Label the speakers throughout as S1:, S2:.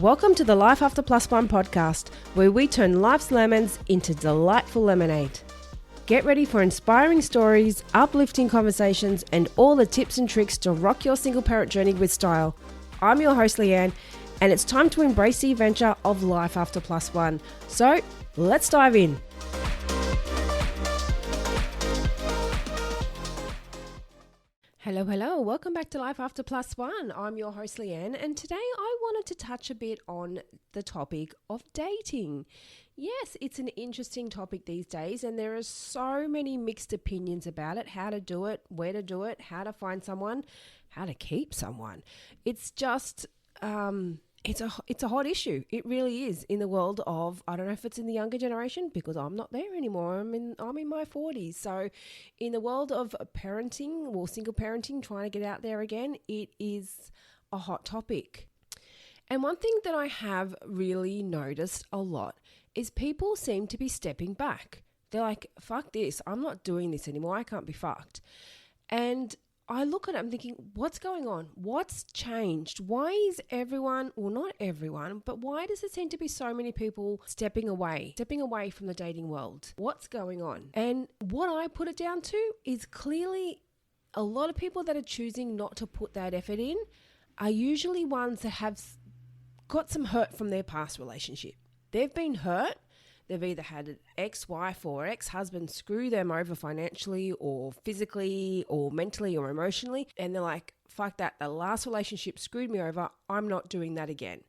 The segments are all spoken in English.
S1: Welcome to the Life After Plus One podcast, where we turn life's lemons into delightful lemonade. Get ready for inspiring stories, uplifting conversations, and all the tips and tricks to rock your single parent journey with style. I'm your host, Leanne, and it's time to embrace the adventure of Life After Plus One. So, let's dive in. Hello. Welcome back to Life After Plus One. I'm your host, Leanne, and today I wanted to touch a bit on the topic of dating. Yes, it's an interesting topic these days, and there are so many mixed opinions about it, how to do it, where to do it, how to find someone, how to keep someone. It's just, it's a hot issue. It really is in the world of, I don't know if it's in the younger generation because I'm not there anymore. I'm in my 40s. So in the world of parenting or single parenting, trying to get out there again, it is a hot topic. And one thing that I have really noticed a lot is people seem to be stepping back. They're like, fuck this. I'm not doing this anymore. I can't be fucked. And I look at it, I'm thinking, what's going on? What's changed? Why is everyone, well, not everyone, but why does it seem to be so many people stepping away from the dating world? What's going on? And what I put it down to is clearly a lot of people that are choosing not to put that effort in are usually ones that have got some hurt from their past relationship. They've been hurt. They've either had an ex-wife or ex-husband screw them over financially or physically or mentally or emotionally. And they're like, fuck that. The last relationship screwed me over. I'm not doing that again.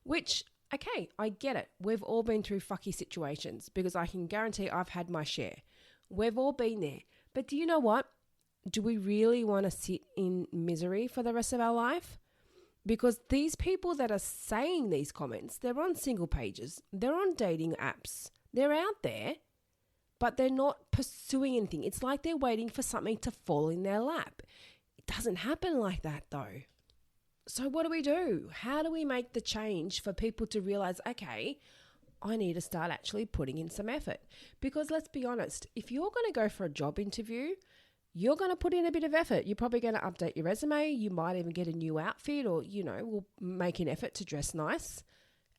S1: Which, okay, I get it. We've all been through fucky situations because I can guarantee I've had my share. We've all been there. But do you know what? Do we really want to sit in misery for the rest of our life? Because these people that are saying these comments, they're on single pages, they're on dating apps, they're out there, but they're not pursuing anything. It's like they're waiting for something to fall in their lap. It doesn't happen like that though. So what do? How do we make the change for people to realize, okay, I need to start actually putting in some effort? Because let's be honest, if you're going to go for a job interview, you're going to put in a bit of effort. You're probably going to update your resume. You might even get a new outfit or, will make an effort to dress nice.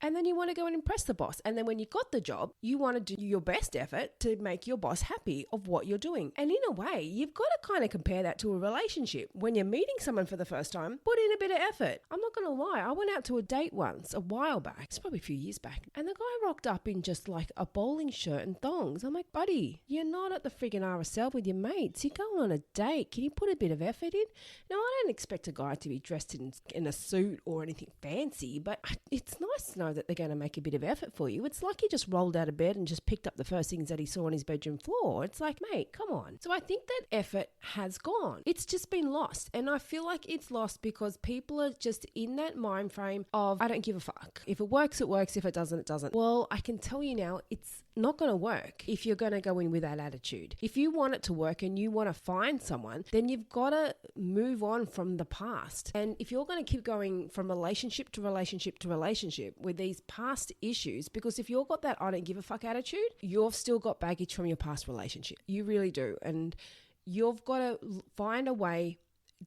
S1: And then you want to go and impress the boss. And then when you got the job, you want to do your best effort to make your boss happy of what you're doing. And in a way, you've got to kind of compare that to a relationship. When you're meeting someone for the first time, put in a bit of effort. I'm not going to lie. I went out to a date once, a while back. It's probably a few years back. And the guy rocked up in just like a bowling shirt and thongs. I'm like, buddy, you're not at the friggin' RSL with your mates. You're going on a date. Can you put a bit of effort in? Now, I don't expect a guy to be dressed in a suit or anything fancy, but it's nice to know that they're going to make a bit of effort for you. It's like he just rolled out of bed and just picked up the first things that he saw on his bedroom floor. It's like, mate, come on. So I think that effort has gone. It's just been lost. And I feel like it's lost because people are just in that mind frame of, I don't give a fuck. If it works, it works. If it doesn't, it doesn't. Well, I can tell you now, it's not going to work if you're going to go in with that attitude. If you want it to work and you want to find someone, then you've got to move on from the past. And if you're going to keep going from relationship to relationship to relationship with these past issues, because if you've got that I don't give a fuck attitude, you've still got baggage from your past relationship. You really do. And you've got to find a way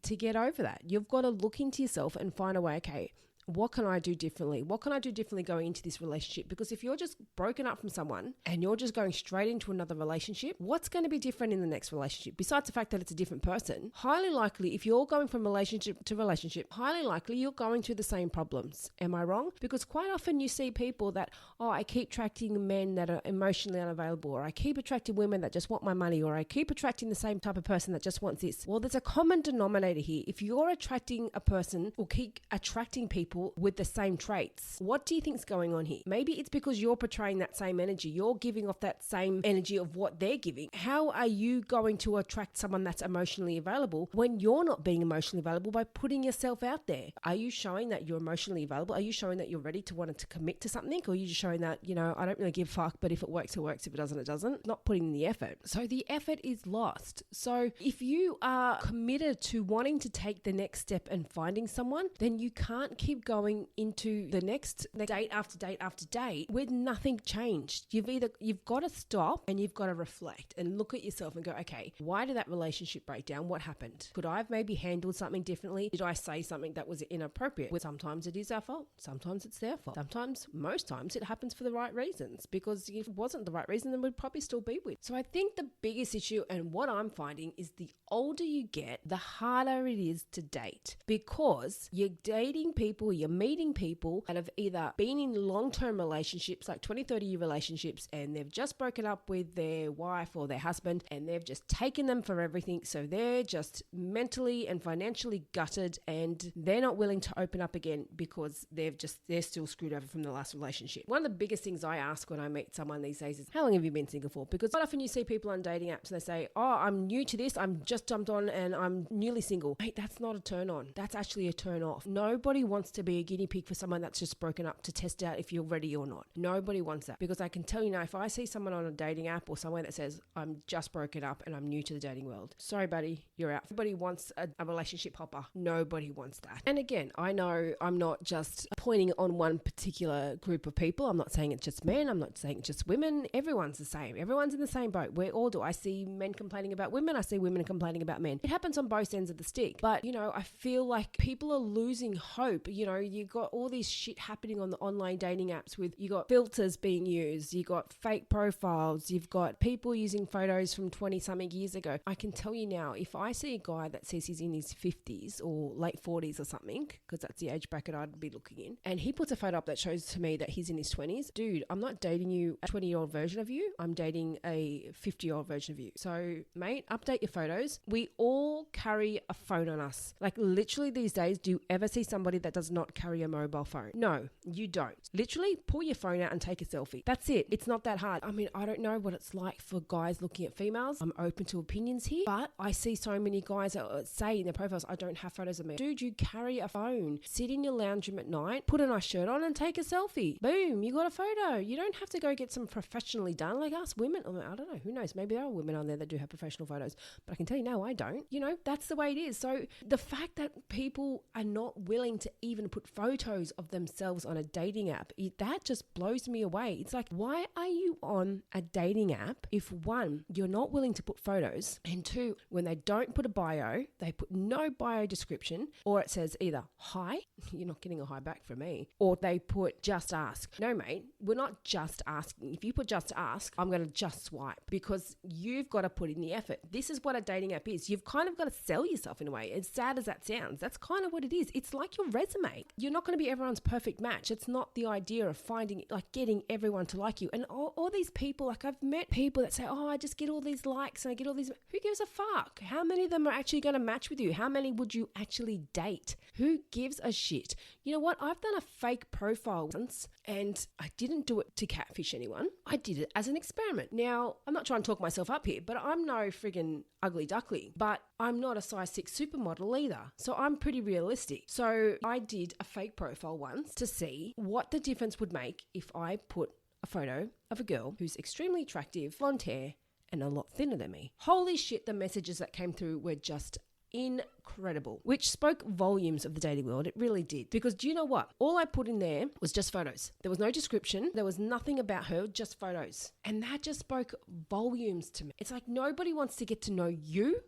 S1: to get over that. You've got to look into yourself and find a way, okay, what can I do differently? What can I do differently going into this relationship? Because if you're just broken up from someone and you're just going straight into another relationship, what's going to be different in the next relationship? Besides the fact that it's a different person, highly likely, if you're going from relationship to relationship, highly likely you're going through the same problems. Am I wrong? Because quite often you see people that, I keep attracting men that are emotionally unavailable, or I keep attracting women that just want my money, or I keep attracting the same type of person that just wants this. Well, there's a common denominator here. If you're attracting a person or keep attracting people with the same traits, what do you think's going on here? Maybe it's because you're portraying that same energy. You're giving off that same energy of what they're giving. How are you going to attract someone that's emotionally available when you're not being emotionally available by putting yourself out there? Are you showing that you're emotionally available? Are you showing that you're ready to want to commit to something? Or are you just showing that, I don't really give a fuck, but if it works, it works. If it doesn't, it doesn't. Not putting in the effort. So the effort is lost. So if you are committed to wanting to take the next step and finding someone, then you can't keep going into the next date after date after date with nothing changed. You've got to stop and you've got to reflect and look at yourself and go, okay, why did that relationship break down? What happened? Could I have maybe handled something differently? Did I say something that was inappropriate? Well, sometimes it is our fault. Sometimes it's their fault. Sometimes, most times, it happens for the right reasons, because if it wasn't the right reason, then we'd probably still be with. So I think the biggest issue, and what I'm finding, is the older you get, the harder it is to date, because you're dating people, you're meeting people that have either been in long-term relationships, like 20, 30-year relationships, and they've just broken up with their wife or their husband, and they've just taken them for everything. So they're just mentally and financially gutted, and they're not willing to open up again because they're still screwed over from the last relationship. One of the biggest things I ask when I meet someone these days is, how long have you been single for? Because quite often you see people on dating apps and they say, oh, I'm new to this, I'm just jumped on and I'm newly single. Mate, that's not a turn on. That's actually a turn off. Nobody wants to be a guinea pig for someone that's just broken up to test out if you're ready or not. Nobody wants that, because I can tell you now, if I see someone on a dating app or somewhere that says, I'm just broken up and I'm new to the dating world, sorry buddy, you're out. Everybody wants a relationship hopper. Nobody wants that. And again, I know I'm not just pointing on one particular group of people. I'm not saying it's just men. I'm not saying it's just women. Everyone's the same. Everyone's in the same boat. We all do. I see men complaining about women. I see women complaining about men. It happens on both ends of the stick. But, I feel like people are losing hope. You got all this shit happening on the online dating apps with, you got filters being used, you got fake profiles, you've got people using photos from 20 something years ago. I can tell you now, if I see a guy that says he's in his 50s or late 40s or something, because that's the age bracket I'd be looking in, and he puts a photo up that shows to me that he's in his 20s, dude, I'm not dating you a 20-year-old version of you. I'm dating a 50-year-old version of you. So, mate, update your photos. We all carry a phone on us. Like, literally these days, do you ever see somebody that does not carry a mobile phone? No, you don't. Literally, pull your phone out and take a selfie. That's it. It's not that hard. I mean, I don't know what it's like for guys looking at females. I'm open to opinions here, but I see so many guys that say in their profiles, I don't have photos of me. Dude, you carry a phone. Sit in your lounge room at night, put a nice shirt on and take a selfie. Boom, you got a photo. You don't have to go get some professionally done like us women. I mean, I don't know. Who knows? Maybe there are women on there that do have professional photos, but I can tell you now, I don't. That's the way it is. So the fact that people are not willing to even put photos of themselves on a dating app, that just blows me away. It's like, why are you on a dating app if, one, you're not willing to put photos, and two, when they don't put a bio, they put no bio description, or it says either hi, you're not getting a hi back from me, or they put just ask. No, mate, we're not just asking. If you put just ask, I'm going to just swipe, because you've got to put in the effort. This is what a dating app is. You've kind of got to sell yourself in a way. As sad as that sounds, that's kind of what it is. It's like your resume. You're not going to be everyone's perfect match. It's not the idea of finding, like, getting everyone to like you. And all these people, like, I've met people that say, oh, I just get all these likes and I get all these. Who gives a fuck? How many of them are actually going to match with you? How many would you actually date? Who gives a shit? You know what? I've done a fake profile once, and I didn't do it to catfish anyone. I did it as an experiment. Now, I'm not trying to talk myself up here, but I'm no friggin' ugly duckling, but I'm not a size 6 supermodel either. So I'm pretty realistic. So I did a fake profile once to see what the difference would make if I put a photo of a girl who's extremely attractive, blonde hair, and a lot thinner than me. Holy shit, the messages that came through were just incredible, which spoke volumes of the dating world. It really did. Because do you know what? All I put in there was just photos. There was no description. There was nothing about her, just photos. And that just spoke volumes to me. It's like nobody wants to get to know you.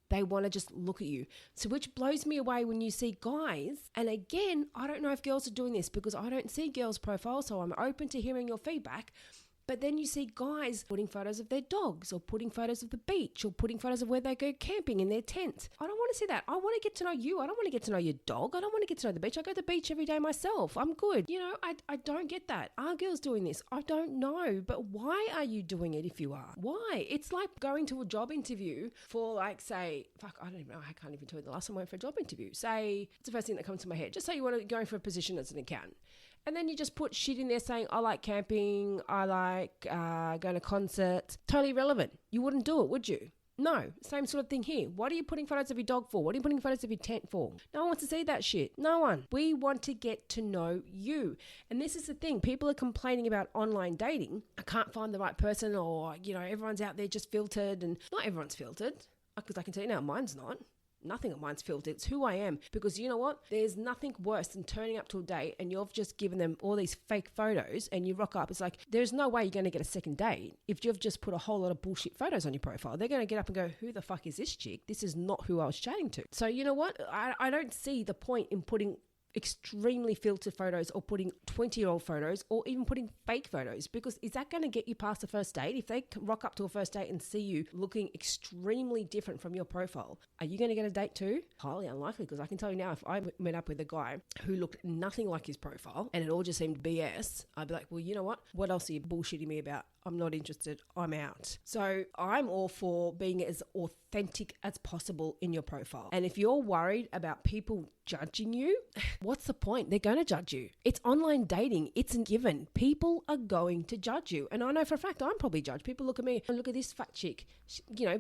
S1: They want to just look at you. So which blows me away when you see guys. And again, I don't know if girls are doing this because I don't see girls' profiles, so I'm open to hearing your feedback. But then you see guys putting photos of their dogs, or putting photos of the beach, or putting photos of where they go camping in their tent. I don't want to see that. I want to get to know you. I don't want to get to know your dog. I don't want to get to know the beach. I go to the beach every day myself. I'm good. I don't get that. Are girls doing this? I don't know. But why are you doing it if you are? Why? It's like going to a job interview for, like, say, I don't even know. I can't even tell you the last time I went for a job interview. Say, it's the first thing that comes to my head. Just say you want to go for a position as an accountant. And then you just put shit in there saying, I like camping, I like going to concerts. Totally irrelevant. You wouldn't do it, would you? No, same sort of thing here. What are you putting photos of your dog for? What are you putting photos of your tent for? No one wants to see that shit. No one. We want to get to know you. And this is the thing. People are complaining about online dating. I can't find the right person, or, everyone's out there just filtered. And not everyone's filtered, because I can tell you now, mine's not. Nothing of mine's filtered. It's who I am. Because you know what? There's nothing worse than turning up to a date and you've just given them all these fake photos and you rock up. It's like, there's no way you're going to get a second date if you've just put a whole lot of bullshit photos on your profile. They're going to get up and go, who the fuck is this chick? This is not who I was chatting to. So you know what? I don't see the point in putting extremely filtered photos or putting 20-year-old photos or even putting fake photos, because is that going to get you past the first date? If they rock up to a first date and see you looking extremely different from your profile, are you going to get a date too? Highly unlikely, because I can tell you now, if I met up with a guy who looked nothing like his profile and it all just seemed BS, I'd be like, well, you know what else are you bullshitting me about? I'm not interested. I'm out. So I'm all for being as authentic as possible in your profile. And if you're worried about people judging you, what's the point? They're going to judge you. It's online dating. It's a given. People are going to judge you. And I know for a fact I'm probably judged. People look at me and look at this fat chick,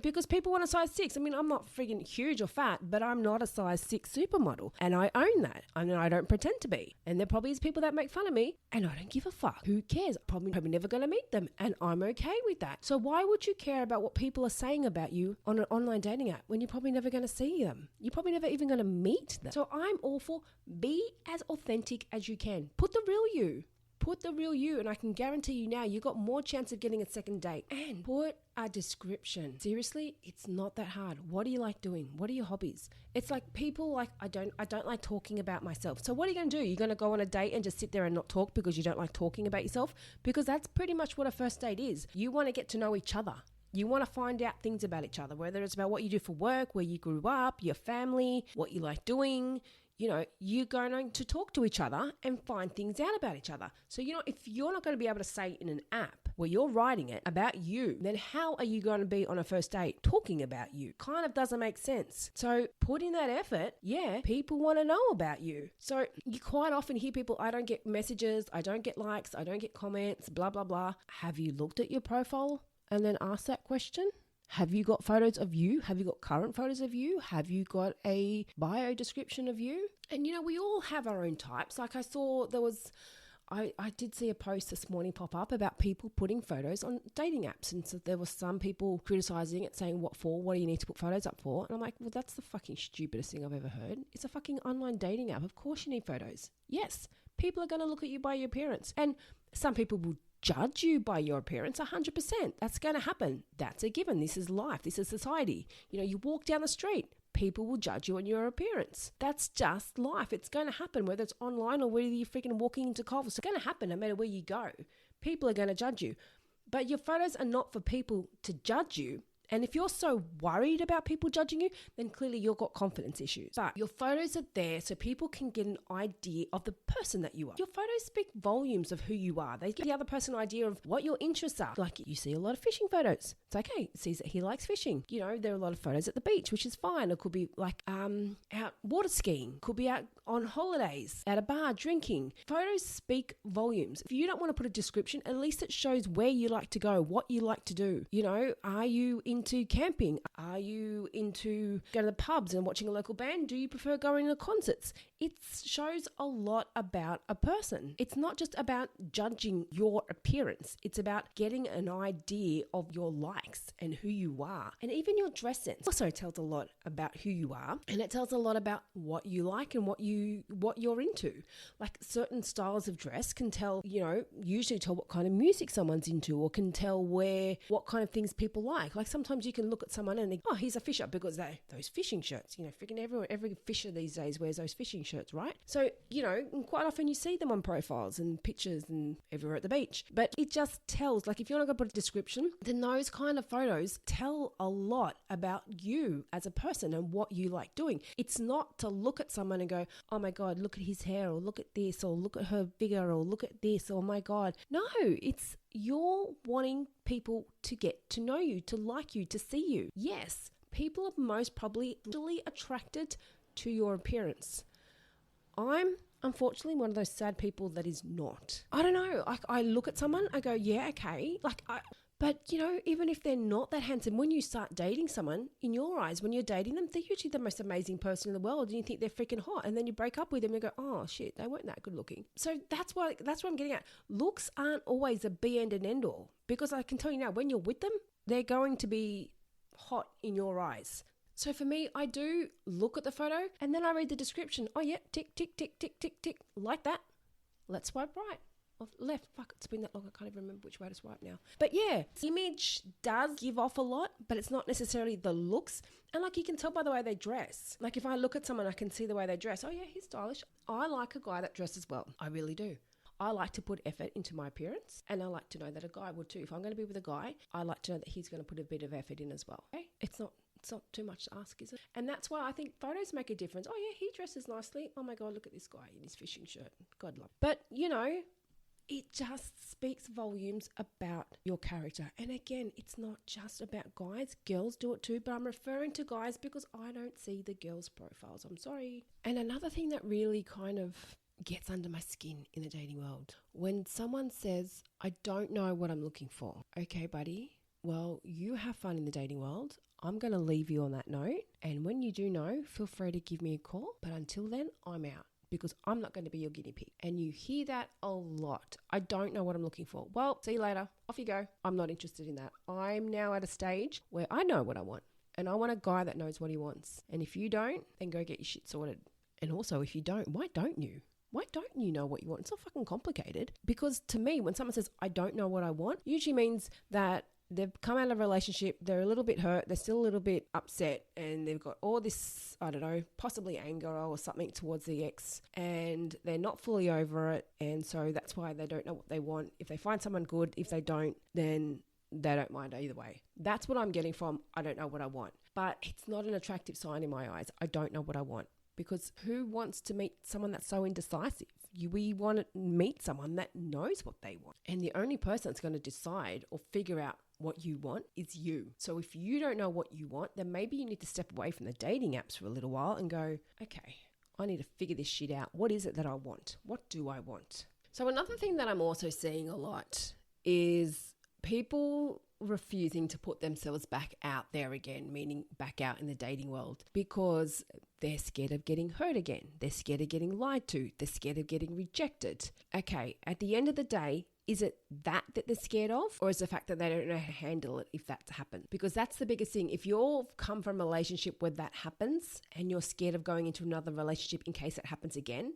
S1: because people want a size 6. I mean, I'm not freaking huge or fat, but I'm not a size 6 supermodel. And I own that. I mean, I don't pretend to be. And there probably is people that make fun of me and I don't give a fuck. Who cares? Probably never going to meet them. And I'm okay with that. So why would you care about what people are saying about you on an online dating app when you're probably never going to see them? You're probably never even going to meet them. So I'm all for be as authentic as you can. Put the real you. Put the real you, and I can guarantee you now, you got more chance of getting a second date. And put a description. Seriously, it's not that hard. What do you like doing? What are your hobbies? It's like people like, I don't like talking about myself. So what are you going to do? You're going to go on a date and just sit there and not talk because you don't like talking about yourself? Because that's pretty much what a first date is. You want to get to know each other. You want to find out things about each other, whether it's about what you do for work, where you grew up, your family, what you like doing. You're going to talk to each other and find things out about each other. So, if you're not going to be able to say in an app where you're writing it about you, then how are you going to be on a first date talking about you? Kind of doesn't make sense. So put in that effort. Yeah, people want to know about you. So you quite often hear people, I don't get messages, I don't get likes, I don't get comments, blah, blah, blah. Have you looked at your profile and then asked that question? Have you got photos of you? Have you got current photos of you? Have you got a bio description of you? And, we all have our own types. Like I saw I did see a post this morning pop up about people putting photos on dating apps. And so there were some people criticizing it, saying, what for? What do you need to put photos up for? And I'm like, well, that's the fucking stupidest thing I've ever heard. It's a fucking online dating app. Of course you need photos. Yes, people are going to look at you by your appearance. And some people will judge you by your appearance 100%. That's going to happen. That's a given. This is life. This is society. You walk down the street, people will judge you on your appearance. That's just life. It's going to happen, whether it's online or whether you're freaking walking into Culver. It's going to happen no matter where you go. People are going to judge you. But your photos are not for people to judge you. And if you're so worried about people judging you, then clearly you've got confidence issues. But your photos are there so people can get an idea of the person that you are. Your photos speak volumes of who you are. They give the other person an idea of what your interests are. Like you see a lot of fishing photos. It's okay. It sees that he likes fishing. There are a lot of photos at the beach, which is fine. It could be like out water skiing. Could be out on holidays, at a bar, drinking. Photos speak volumes. If you don't want to put a description, at least it shows where you like to go, what you like to do. Are you into camping? Are you into going to the pubs and watching a local band? Do you prefer going to concerts? It shows a lot about a person. It's not just about judging your appearance. It's about getting an idea of your likes and who you are. And even your dress sense also tells a lot about who you are. And it tells a lot about what you like and what you're into. Like certain styles of dress can tell, usually tell what kind of music someone's into, or can tell what kind of things people like. Like sometimes you can look at someone and think, oh, he's a fisher because those fishing shirts, freaking every fisher these days wears those fishing shirts, right? So, and quite often you see them on profiles and pictures and everywhere at the beach. But it just tells, like if you're not going to put a description, then those kind of photos tell a lot about you as a person and what you like doing. It's not to look at someone and go, oh my God, look at his hair, or look at this, or look at her figure, or look at this, oh my God. No, it's you're wanting people to get to know you, to like you, to see you. Yes, people are most probably really attracted to your appearance. I'm unfortunately one of those sad people that is not. I don't know. Like I look at someone, I go, yeah, okay. But even if they're not that handsome, when you start dating someone, in your eyes, when you're dating them, they're usually the most amazing person in the world, and you think they're freaking hot, and then you break up with them and go, oh shit, they weren't that good looking. So that's what I'm getting at. Looks aren't always a be and an end all, because I can tell you now, when you're with them, they're going to be hot in your eyes. So for me, I do look at the photo and then I read the description. Oh yeah, tick, tick, tick, tick, tick, tick, like that. Let's swipe right. Or left. Fuck, it's been that long, I can't even remember which way to swipe now. But yeah, image does give off a lot, but it's not necessarily the looks. And like you can tell by the way they dress. Like if I look at someone, I can see the way they dress. Oh yeah, he's stylish. I like a guy that dresses well. I really do. I like to put effort into my appearance, and I like to know that a guy would too. If I'm going to be with a guy, I like to know that he's going to put a bit of effort in as well. Okay? It's not too much to ask, is it? And that's why I think photos make a difference. Oh yeah, he dresses nicely. Oh my God, look at this guy in his fishing shirt. God love. But you know, it just speaks volumes about your character. And again, it's not just about guys. Girls do it too, but I'm referring to guys because I don't see the girls' profiles. I'm sorry. And another thing that really kind of gets under my skin in the dating world, when someone says, I don't know what I'm looking for. Okay, buddy. Well, you have fun in the dating world. I'm going to leave you on that note. And when you do know, feel free to give me a call. But until then, I'm out, because I'm not going to be your guinea pig. And you hear that a lot. I don't know what I'm looking for. Well, see you later. Off you go. I'm not interested in that. I'm now at a stage where I know what I want. And I want a guy that knows what he wants. And if you don't, then go get your shit sorted. And also, if you don't, why don't you? Why don't you know what you want? It's not fucking complicated. Because to me, when someone says, I don't know what I want, usually means that they've come out of a relationship, they're a little bit hurt, they're still a little bit upset, and they've got all this, I don't know, possibly anger or something towards the ex, and they're not fully over it, and so that's why they don't know what they want. If they find someone good, if they don't, then they don't mind either way. That's what I'm getting from, I don't know what I want. But it's not an attractive sign in my eyes. I don't know what I want. Because who wants to meet someone that's so indecisive? We want to meet someone that knows what they want. And the only person that's going to decide or figure out what you want is you. So if you don't know what you want, then maybe you need to step away from the dating apps for a little while and go, okay, I need to figure this shit out. What is it that I want? What do I want? So another thing that I'm also seeing a lot is people refusing to put themselves back out there again, meaning back out in the dating world, because they're scared of getting hurt again. They're scared of getting lied to. They're scared of getting rejected. Okay, at the end of the day, is it that they're scared of, or is the fact that they don't know how to handle it if that's happened? Because that's the biggest thing. If you've come from a relationship where that happens and you're scared of going into another relationship in case it happens again,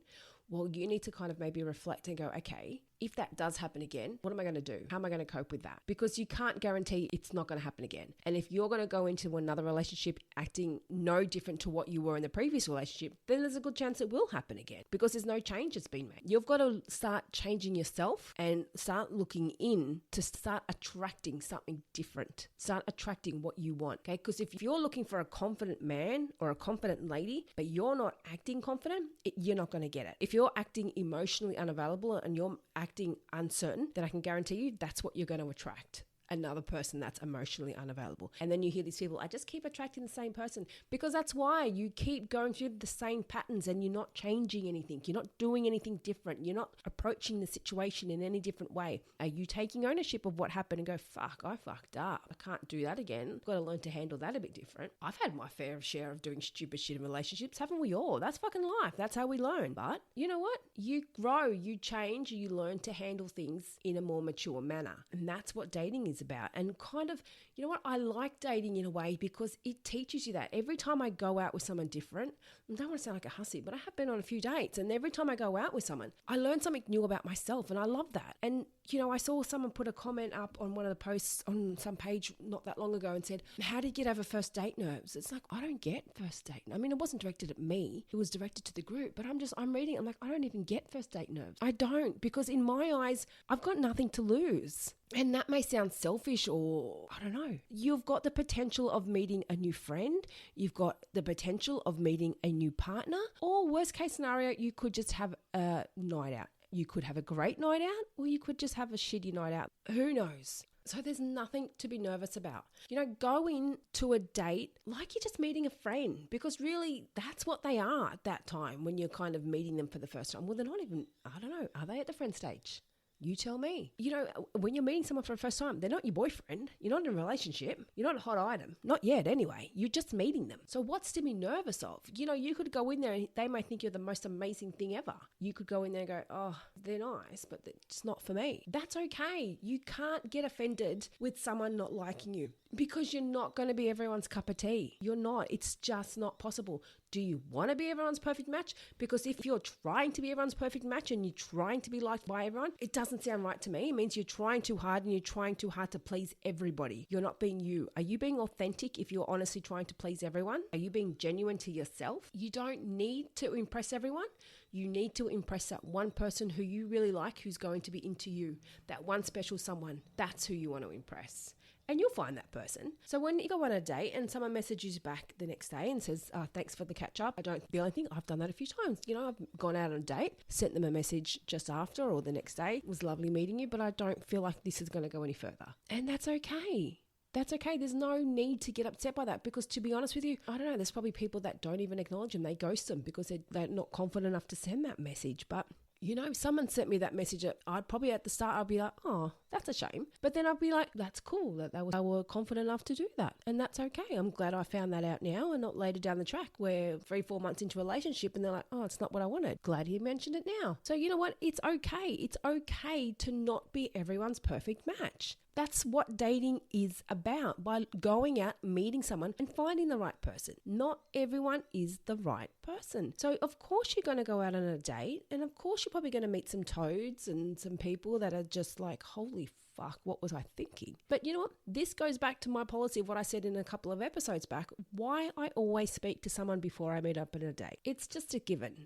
S1: well, you need to kind of maybe reflect and go, okay, if that does happen again, what am I going to do? How am I going to cope with that? Because you can't guarantee it's not going to happen again. And if you're going to go into another relationship acting no different to what you were in the previous relationship, then there's a good chance it will happen again because there's no change that's been made. You've got to start changing yourself and start looking in to start attracting something different. Start attracting what you want, okay? Because if you're looking for a confident man or a confident lady, but you're not acting confident, you're not going to get it. If you're acting emotionally unavailable and you're acting uncertain, then I can guarantee you that's what you're going to attract. Another person that's emotionally unavailable. And then you hear these people, I just keep attracting the same person, because that's why you keep going through the same patterns and you're not changing anything. You're not doing anything different. You're not approaching the situation in any different way. Are you taking ownership of what happened and go, fuck, I fucked up. I can't do that again. I've got to learn to handle that a bit different. I've had my fair share of doing stupid shit in relationships, haven't we all? That's fucking life. That's how we learn. But you know what? You grow, you change, you learn to handle things in a more mature manner. And that's what dating is about. And kind of, you know what, I like dating in a way because it teaches you that. Every time I go out with someone different, I don't want to sound like a hussy, but I have been on a few dates, and every time I go out with someone, I learn something new about myself, and I love that. And you know, I saw someone put a comment up on one of the posts on some page not that long ago and said, how do you get over first date nerves? It's like, I don't get first date. I mean, it wasn't directed at me. It was directed to the group, but I'm reading. I'm like, I don't even get first date nerves. I don't, because in my eyes, I've got nothing to lose. And that may sound selfish, or I don't know. You've got the potential of meeting a new friend. You've got the potential of meeting a new partner, or worst case scenario, you could just have a night out. You could have a great night out, or you could just have a shitty night out. Who knows? So there's nothing to be nervous about. You know, go into a date like you're just meeting a friend, because really that's what they are at that time when you're kind of meeting them for the first time. Well, they're not even, I don't know, are they at the friend stage? You tell me. You know, when you're meeting someone for the first time, they're not your boyfriend. You're not in a relationship. You're not a hot item. Not yet anyway. You're just meeting them. So what's to be nervous of? You know, you could go in there and they might think you're the most amazing thing ever. You could go in there and go, oh, they're nice, but it's not for me. That's okay. You can't get offended with someone not liking you. because you're not going to be everyone's cup of tea. You're not. It's just not possible. Do you want to be everyone's perfect match? Because if you're trying to be everyone's perfect match and you're trying to be liked by everyone, it doesn't sound right to me. It means you're trying too hard and you're trying too hard to please everybody. You're not being you. Are you being authentic if you're honestly trying to please everyone? Are you being genuine to yourself? You don't need to impress everyone. You need to impress that one person who you really like, who's going to be into you, that one special someone. That's who you want to impress. And you'll find that person. So when you go on a date and someone messages you back the next day and says, thanks for the catch up, I don't feel anything. I've done that a few times. I've gone out on a date, sent them a message just after or the next day. It was lovely meeting you, but I don't feel like this is going to go any further. And that's okay. That's okay. There's no need to get upset by that because, to be honest with you, I don't know, there's probably people that don't even acknowledge them. They ghost them because they're not confident enough to send that message. But if someone sent me that message, I'd probably at the start, I'd be like, oh, that's a shame. But then I'd be like, that's cool that they were confident enough to do that. And that's okay. I'm glad I found that out now and not later down the track where 3-4 months into a relationship and they're like, oh, it's not what I wanted. Glad he mentioned it now. So you know what? It's okay. It's okay to not be everyone's perfect match. That's what dating is about, by going out, meeting someone and finding the right person. Not everyone is the right person. So of course you're going to go out on a date and of course you're probably going to meet some toads and some people that are just like, holy fuck, what was I thinking? But you know what? This goes back to my policy of what I said in a couple of episodes back, why I always speak to someone before I meet up on a date. It's just a given.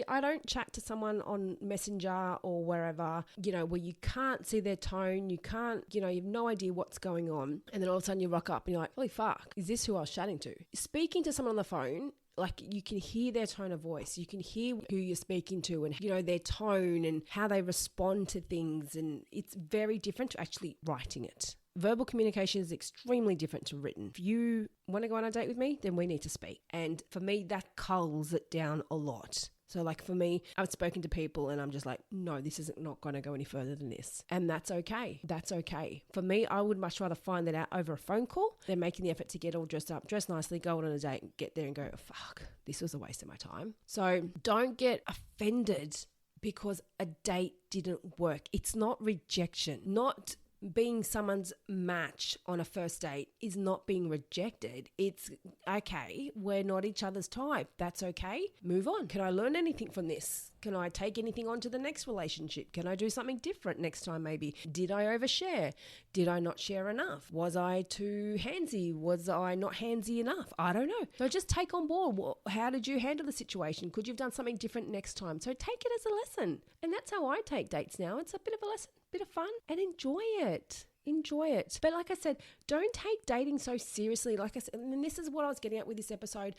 S1: I don't chat to someone on Messenger or wherever, where you can't see their tone, you can't, you have no idea what's going on. And then all of a sudden you rock up and you're like, holy fuck, is this who I was chatting to? Speaking to someone on the phone, like you can hear their tone of voice, you can hear who you're speaking to and, their tone and how they respond to things. And it's very different to actually writing it. Verbal communication is extremely different to written. If you want to go on a date with me, then we need to speak. And for me, that culls it down a lot. So like for me, I've spoken to people and I'm just like, no, this is not going to go any further than this. And that's okay. That's okay. For me, I would much rather find that out over a phone call than making the effort to get all dressed up, dress nicely, go on a date, and get there and go, fuck, this was a waste of my time. So don't get offended because a date didn't work. It's not rejection. Not being someone's match on a first date is not being rejected. It's okay, we're not each other's type. That's okay. Move on. Can I learn anything from this? Can I take anything on to the next relationship? Can I do something different next time maybe? Did I overshare? Did I not share enough? Was I too handsy? Was I not handsy enough? I don't know. So just take on board. How did you handle the situation? Could you have done something different next time? So take it as a lesson. And that's how I take dates now. It's a bit of a lesson, bit of fun, and enjoy it. Enjoy it. But like I said, don't take dating so seriously. Like I said, and this is what I was getting at with this episode.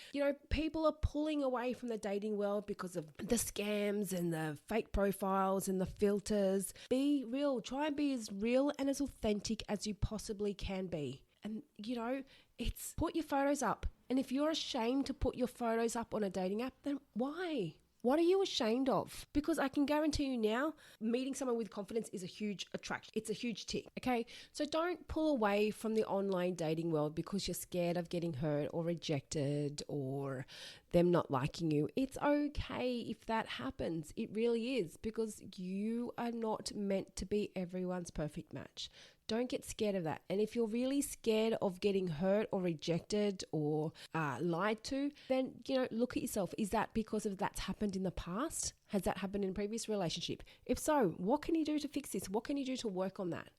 S1: People are pulling away from the dating world because of the scams and the fake profiles and the filters. Be real. Try and be as real and as authentic as you possibly can be. And, it's put your photos up. And if you're ashamed to put your photos up on a dating app, then why? What are you ashamed of? Because I can guarantee you now, meeting someone with confidence is a huge attraction. It's a huge tick, okay? So don't pull away from the online dating world because you're scared of getting hurt or rejected or them not liking you. It's okay if that happens. It really is, because you are not meant to be everyone's perfect match. Don't get scared of that. And if you're really scared of getting hurt or rejected or lied to, then, look at yourself. Is that because of that's happened in the past? Has that happened in a previous relationship? If so, what can you do to fix this? What can you do to work on that?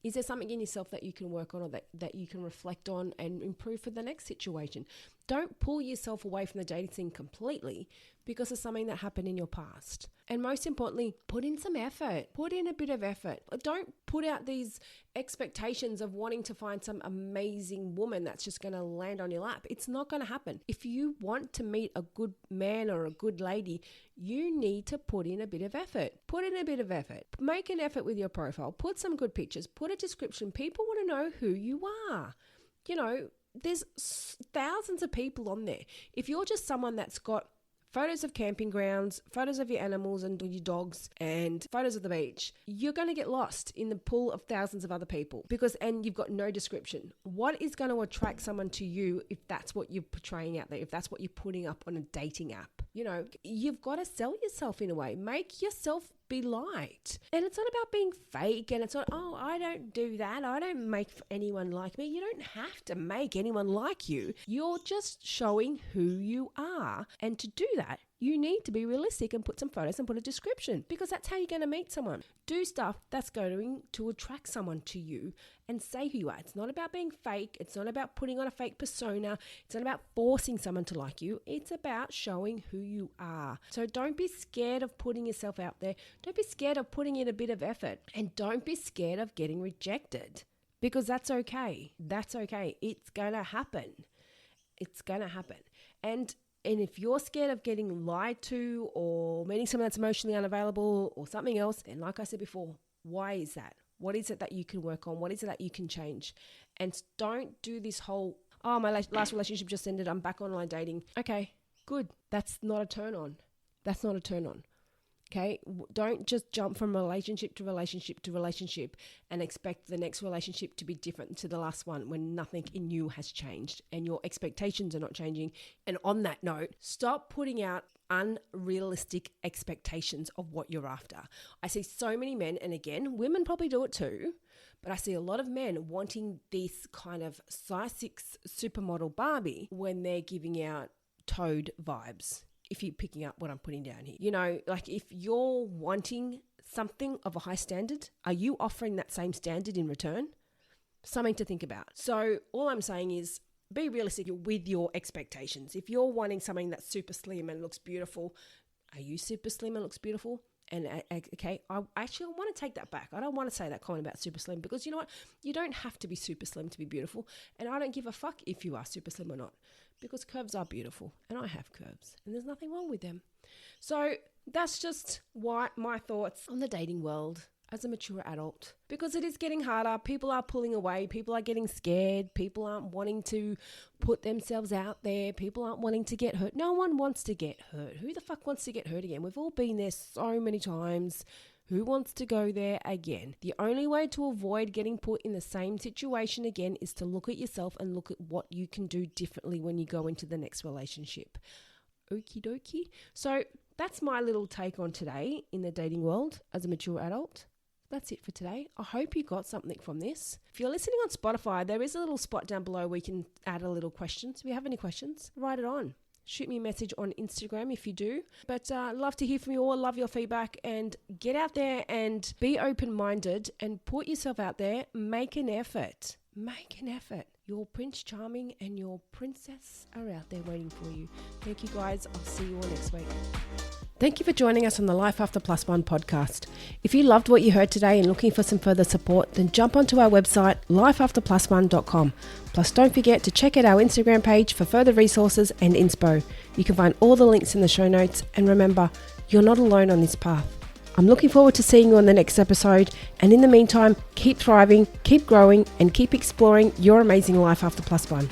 S1: Is there something in yourself that you can work on or that you can reflect on and improve for the next situation? Don't pull yourself away from the dating scene completely because of something that happened in your past. And most importantly, put in some effort. Put in a bit of effort. Don't put out these expectations of wanting to find some amazing woman that's just going to land on your lap. It's not going to happen. If you want to meet a good man or a good lady, you need to put in a bit of effort. Put in a bit of effort. Make an effort with your profile. Put some good pictures. Put a description. People want to know who you are. There's thousands of people on there. If you're just someone that's got photos of camping grounds, photos of your animals and your dogs, and photos of the beach, you're going to get lost in the pool of thousands of other people and you've got no description. What is going to attract someone to you if that's what you're portraying out there, if that's what you're putting up on a dating app? You've got to sell yourself in a way. Make yourself be liked. And it's not about being fake, and it's not, oh, I don't do that. I don't make anyone like me. You don't have to make anyone like you. You're just showing who you are. And to do that, you need to be realistic and put some photos and put a description, because that's how you're going to meet someone. Do stuff that's going to attract someone to you and say who you are. It's not about being fake. It's not about putting on a fake persona. It's not about forcing someone to like you. It's about showing who you are. So don't be scared of putting yourself out there. Don't be scared of putting in a bit of effort. And don't be scared of getting rejected, because that's okay. That's okay. It's going to happen. It's going to happen. And if you're scared of getting lied to or meeting someone that's emotionally unavailable or something else, then like I said before, why is that? What is it that you can work on? What is it that you can change? And don't do this whole, oh, my last relationship just ended, I'm back online dating. Okay, good. That's not a turn on. That's not a turn on. Okay, don't just jump from relationship to relationship to relationship and expect the next relationship to be different to the last one when nothing in you has changed and your expectations are not changing. And on that note, stop putting out unrealistic expectations of what you're after. I see so many men, and again, women probably do it too, but I see a lot of men wanting this kind of size 6 supermodel Barbie when they're giving out Toad vibes. If you're picking up what I'm putting down here, you know, like if you're wanting something of a high standard, are you offering that same standard in return? Something to think about. So all I'm saying is be realistic with your expectations. If you're wanting something that's super slim and looks beautiful, are you super slim and looks beautiful? And okay, I want to take that back. I don't want to say that comment about super slim, because you know what? You don't have to be super slim to be beautiful. And I don't give a fuck if you are super slim or not, because curves are beautiful and I have curves and there's nothing wrong with them. So that's just my thoughts on the dating world as a mature adult, because it is getting harder. People are pulling away. People are getting scared. People aren't wanting to put themselves out there. People aren't wanting to get hurt. No one wants to get hurt. Who the fuck wants to get hurt again? We've all been there so many times. Who wants to go there again? The only way to avoid getting put in the same situation again is to look at yourself and look at what you can do differently when you go into the next relationship. Okie dokie. So that's my little take on today in the dating world as a mature adult. That's it for today. I hope you got something from this. If you're listening on Spotify, there is a little spot down below where you can add a little question. So if you have any questions, write it on. Shoot me a message on Instagram if you do. But love to hear from you all. Love your feedback. And get out there and be open-minded and put yourself out there. Make an effort. Make an effort. Your Prince Charming and your princess are out there waiting for you. Thank you guys. I'll see you all next week. Thank you for joining us on the Life After +1 podcast. If you loved what you heard today and looking for some further support, then jump onto our website, lifeafterplus1.com. Plus, don't forget to check out our Instagram page for further resources and inspo. You can find all the links in the show notes. And remember, you're not alone on this path. I'm looking forward to seeing you on the next episode. And in the meantime, keep thriving, keep growing, and keep exploring your amazing life after +1.